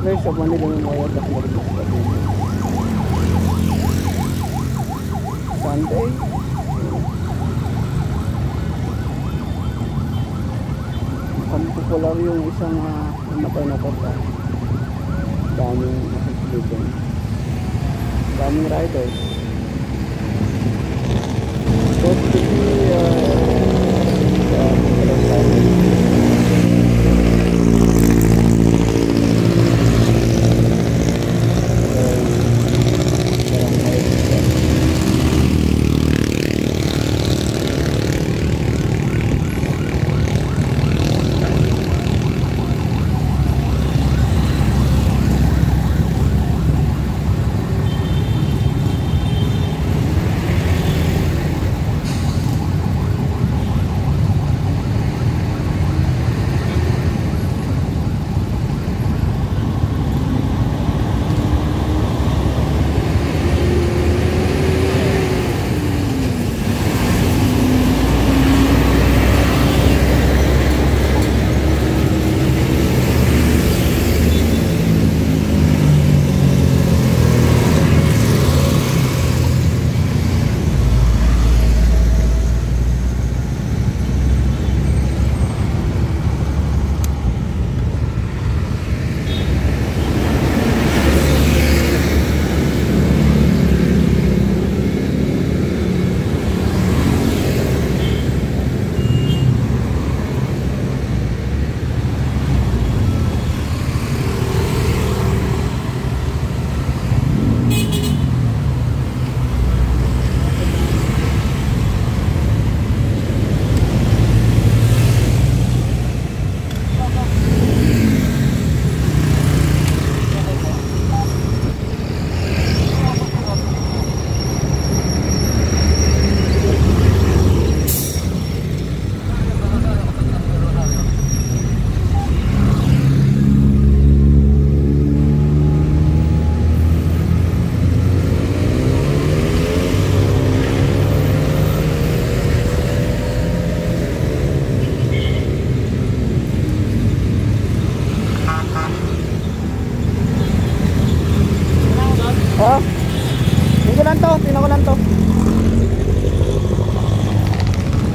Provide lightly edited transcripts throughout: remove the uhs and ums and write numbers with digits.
place of Manila Memorial Dasmariñas Cavite. Sunday. Ang popular yung isang namatay na kota. Daming nakikita. Daming riders. Supposed to be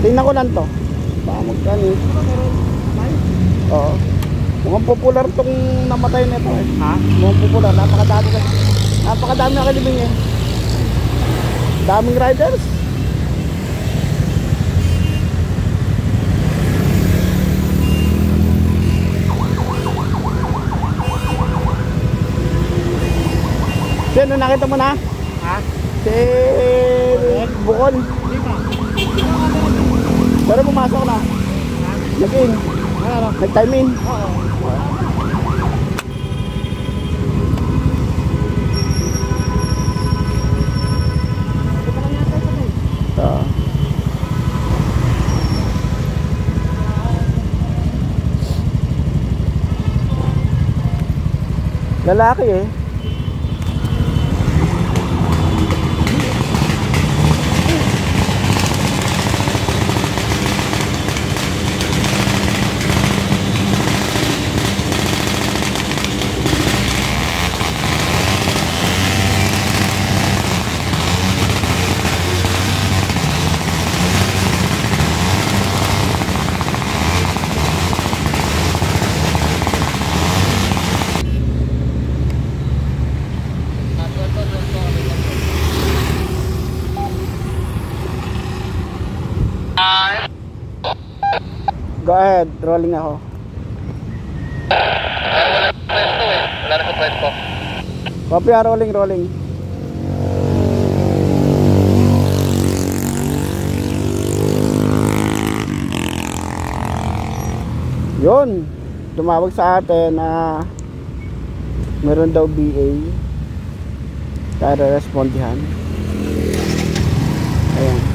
tingnan ko lang to. Baka magkano. Oo. Mukhang popular tong namatay nito eh. Ha? Mukhang popular. Napakadami kasi. Napakadami na kalibing eh. Daming riders. Sino nakita mo na? Ha? Si Bukol. Pero pumasok na. Nag-in. Nag-time in. Lalaki eh. Go ahead, rolling ako. Wala na sa pwesto. Copy, rolling. Yun, tumawag sa atin na meron daw BA. Kaya respondihan. Ayan.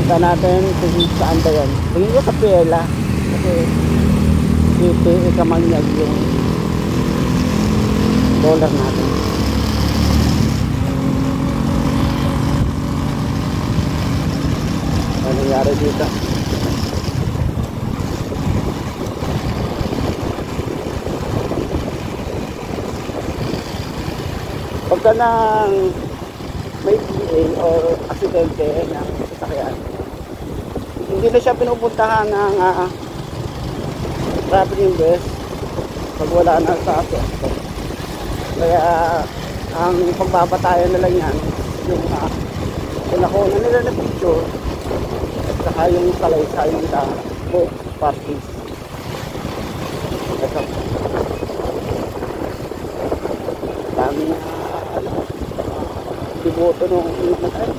Punta natin kung saan ba yan. Tingin ko sa Piela. Kasi City, Ikamanyag yung dollar natin. Ano nangyari dito? Pagka nang may PA o aksidente ng sasakyan, hindi na siya pinupuntahan ng traffic invest pag wala na sa aspeto. Kaya ang pagbabatayan na lang yan yung nakuha nila na picture at saka yung salaysay sa both parties. Ito dami na diboto nung namatay.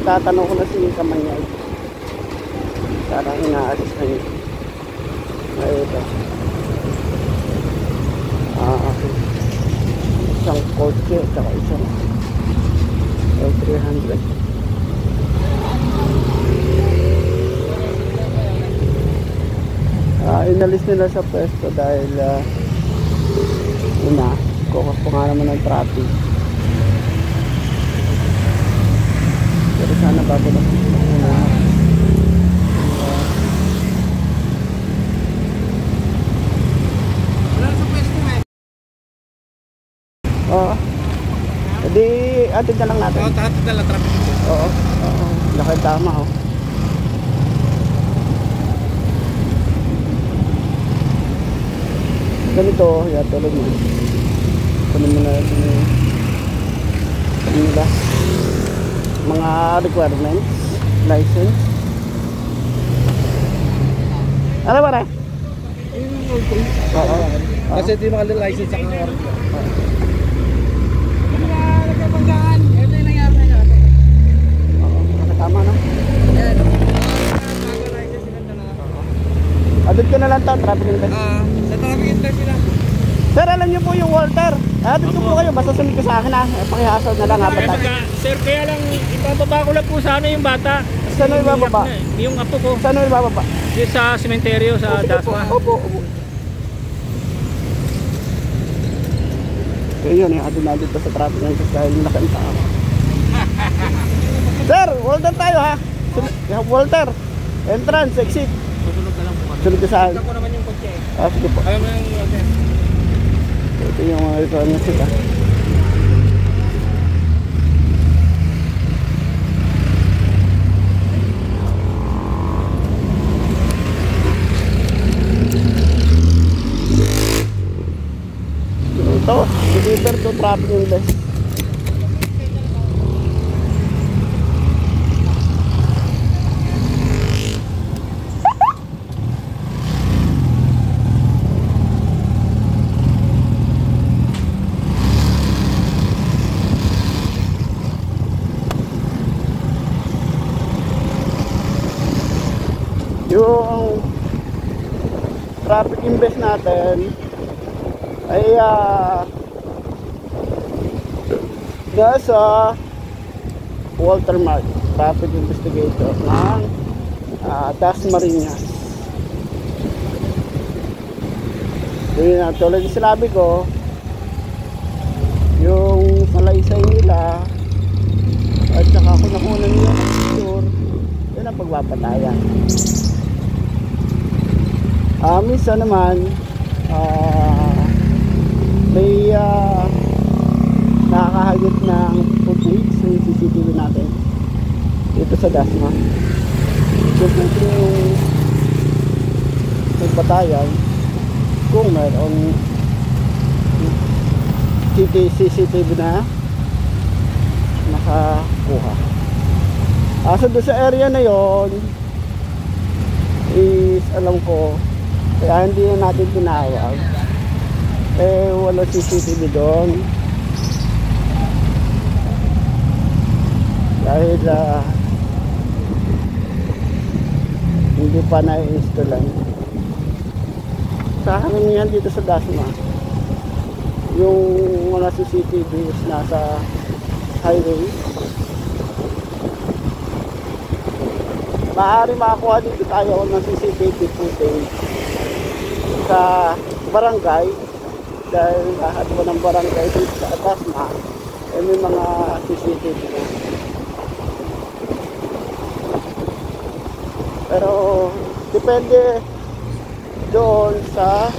Tatanong ko na si Kamanyay. Parang ina-assist na niya. Ay, ito. Okay. Isang kotse at saka isang L300. Inalis nila sa pwesto dahil kukas pa nga naman ng traffic. Pero sana bago na Wala sa pwesto eh. Oo. Hindi, atid na lang natin. Oo, tahatid na lang traffic. Oo. Laki tama oh. Ganito, yan tulad mo. Kunin mo na yung nila. Mga requirements, license. Ano ba na? Oo. Kasi di makalicense sa kang oras. Nagkabanggaan. Ito yung nangyari na yun. Oo, nakatama na. Ayan. Bago license sila na lang. Adod ko na lang ito, traffic invest. Sa traffic invest sila. Sir, alam niyo po yung Walter. Adod ko po kayo, basta sunod ko sa akin ha. Pakihasal na lang ha. Sir, kaya lang ibababa ko lang po sana yung bata. Saan yung ibababa? Yung apo ko. Saan yung ibababa? Yung sa sementeryo sa Dasma. Opo. Kaya yun, adod na dito sa traffic invest dahil nakanta ako. Sir, Walter tayo ha. Walter, entrance, exit. Susunod na lang po. Sunod ko sa akin. Ako naman yung kotse. Sige po. Ayaw mo yung kotse. Ito yung mga requirements sila. Ito, deliver to traffic invest. Yung traffic invest natin ay nasa Walter Mark, traffic investigator ng Dasmariñas. Yun na, tulad yung sinabi ko, yung salaysay nila at saka kung nakuha nila ng picture, yun ang pagpapatayan. Minsan naman may nakakahagit ng footage sa CCTV natin dito sa Dasma. Siyempre yung nagbatayan kung mayroong CCTV na nakakuha. So doon sa area na yon is alam ko kaya hindi na natin tinawag wala CCTV doon dahil hindi pa na-installan sa akin yan dito sa Dasma. Yung mga CCTV is nasa highway maaari makakuha dito tayo ng CCTV footage sa barangay, dahil lahat po ng barangay dito sa Dasma ay may mga CCTV na. Pero depende doon sa,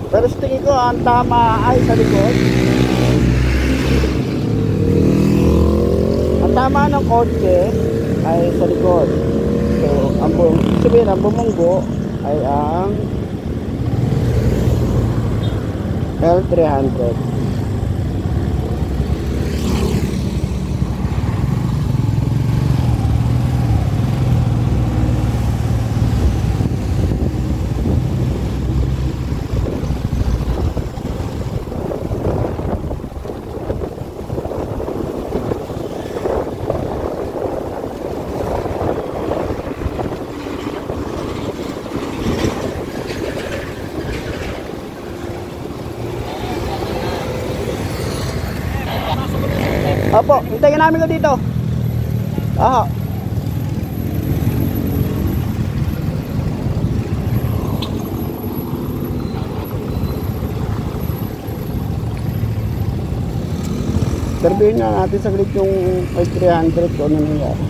pero sa tingin ko ang tama ay sa likod. Ang tama ng kotse ay sa likod. So ang bumunggo ay ang L300. Opo, hintayin namin ko dito. Aha. Sabihin nga natin saglit yung 300 kung ano nangyari.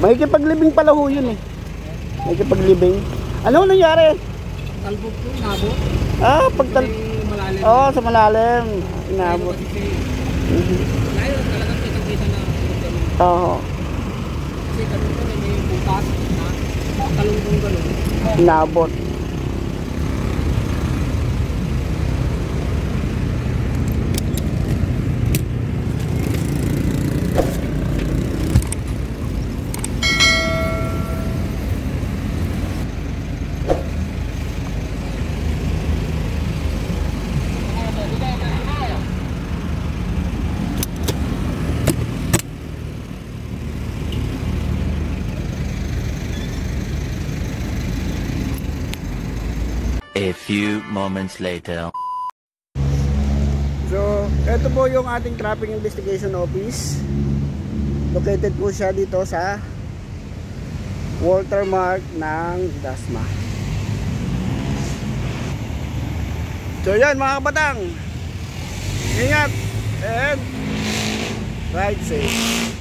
May kipaglibing pala ho yun eh. May kipaglibing. Ano nangyari? Talbog po, nabot. Ah, pagtal... May malalim. Oo, sa malalim. Inabot. Layo talagang kitang-kita na ganun. Oo, Kasi ganun po may butas na talunggong ganun. inabot. A few moments later. So, ito po yung ating Traffic Investigation Office. Located po siya dito sa watermark ng Dasma. So yan mga kabatang, ingat and ride safe.